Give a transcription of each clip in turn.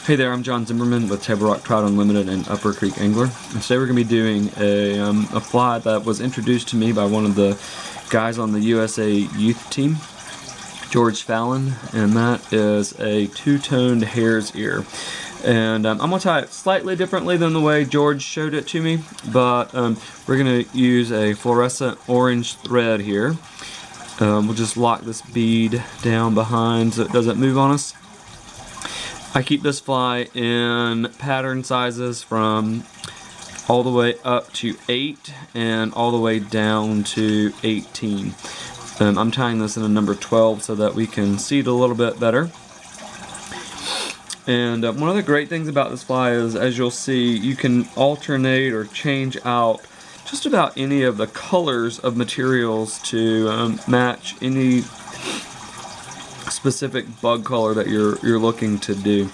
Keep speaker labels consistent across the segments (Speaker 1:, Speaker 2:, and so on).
Speaker 1: Hey there, I'm John Zimmerman with Table Rock Trout Unlimited and Upper Creek Angler. And today we're going to be doing a fly that was introduced to me by one of the guys on the USA youth team, George Fallon, and that is a two-toned hare's ear. And I'm going to tie it slightly differently than the way George showed it to me, but we're going to use a fluorescent orange thread here. We'll just lock this bead down behind so it doesn't move on us. I keep this fly in pattern sizes from all the way up to 8 and all the way down to 18. I'm tying this in a number 12 so that we can see it a little bit better. And one of the great things about this fly is, as you'll see, you can alternate or change out just about any of the colors of materials to match any specific bug color that you're looking to do.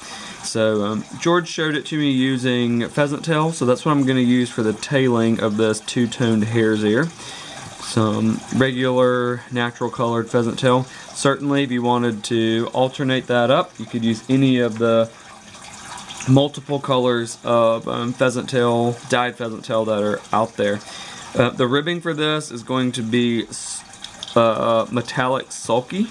Speaker 1: So George showed it to me using pheasant tail, so that's what I'm going to use for the tailing of this two-toned hare's ear. Some regular natural colored pheasant tail. Certainly if you wanted to alternate that up, you could use any of the multiple colors of pheasant tail, dyed pheasant tail that are out there. The ribbing for this is going to be metallic sulky.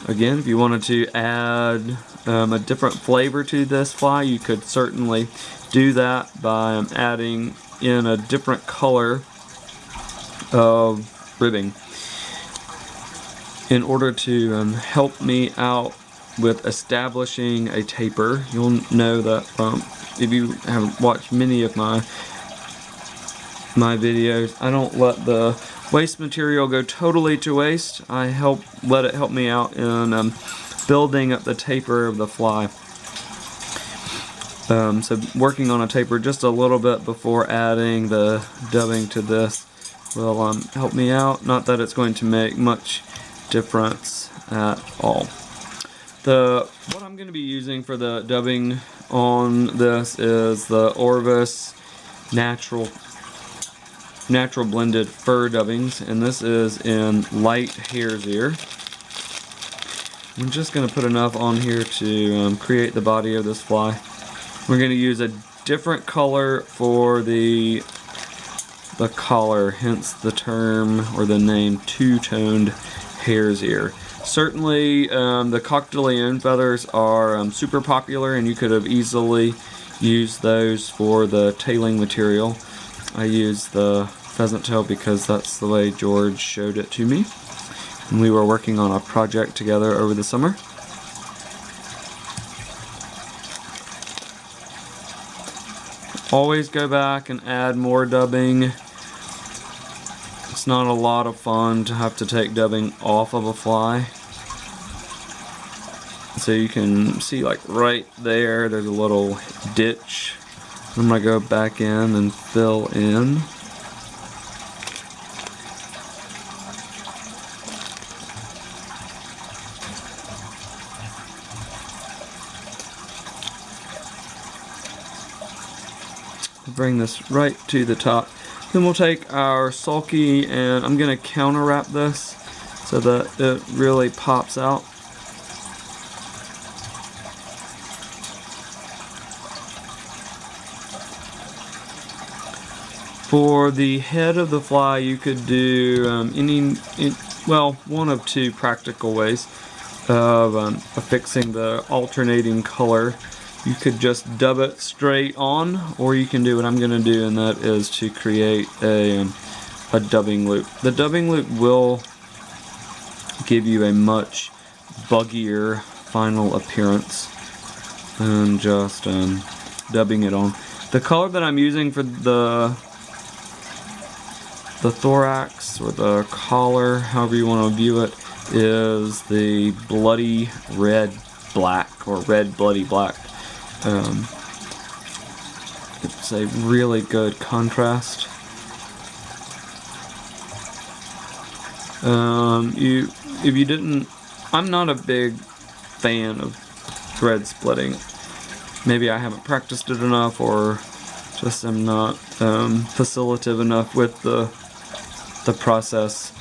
Speaker 1: Again, if you wanted to add a different flavor to this fly, you could certainly do that by adding in a different color of ribbing. In order to help me out with establishing a taper, you'll know that if you have watched many of my videos, I don't let the waste material go totally to waste. I let it help me out in building up the taper of the fly. So working on a taper just a little bit before adding the dubbing to this will help me out. Not that it's going to make much difference at all. What I'm going to be using for the dubbing on this is the Orvis Natural blended fur dubbings, and this is in light hare's ear. I'm just going to put enough on here to create the body of this fly. We're going to use a different color for the collar, hence the term or the name two-toned hare's ear. Certainly the Coq de Leon feathers are super popular, and you could have easily used those for the tailing material. I use the pheasant tail because that's the way George showed it to me, and we were working on a project together over the summer. Always go back and add more dubbing. It's not a lot of fun to have to take dubbing off of a fly. So you can see, like right there, there's a little ditch. I'm going to go back in and fill in. Bring this right to the top. Then we'll take our sulky and I'm going to counter wrap this so that it really pops out. For the head of the fly, you could do one of two practical ways of affixing the alternating color. You could just dub it straight on, or you can do what I'm going to do, and that is to create a dubbing loop. The dubbing loop will give you a much buggier final appearance than just dubbing it on. The color that I'm using for the thorax or the collar, however you want to view it, is the bloody red black or red bloody black. It's a really good contrast. If you didn't, I'm not a big fan of thread splitting. Maybe I haven't practiced it enough, or just am not facilitative enough with the process.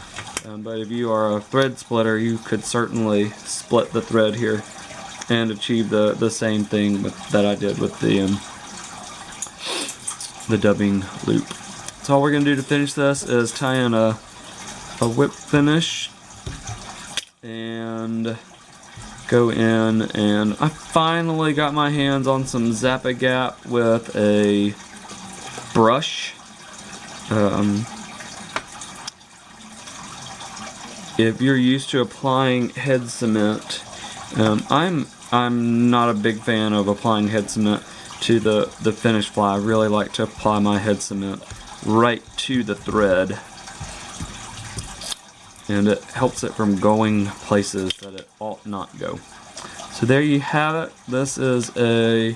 Speaker 1: But if you are a thread splitter, you could certainly split the thread here and achieve the same thing that I did with the dubbing loop. So all we're going to do to finish this is tie in a whip finish and go in, and I finally got my hands on some Zap-A-Gap with a brush. If you're used to applying head cement, I'm not a big fan of applying head cement to the finished fly. I really like to apply my head cement right to the thread, and it helps it from going places that it ought not go. So there you have it. This is a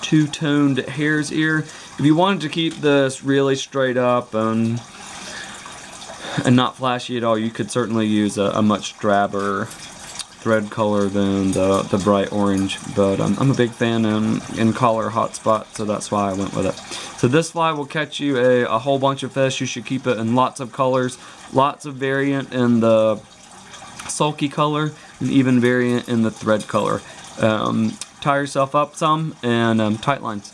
Speaker 1: two-toned hare's ear. If you wanted to keep this really straight up and not flashy at all, you could certainly use a much drabber thread color than the bright orange, but I'm a big fan in collar hotspot, so that's why I went with it. So this fly will catch you a whole bunch of fish. You should keep it in lots of colors, lots of variant in the sulky color, and even variant in the thread color. Tie yourself up some, and tight lines.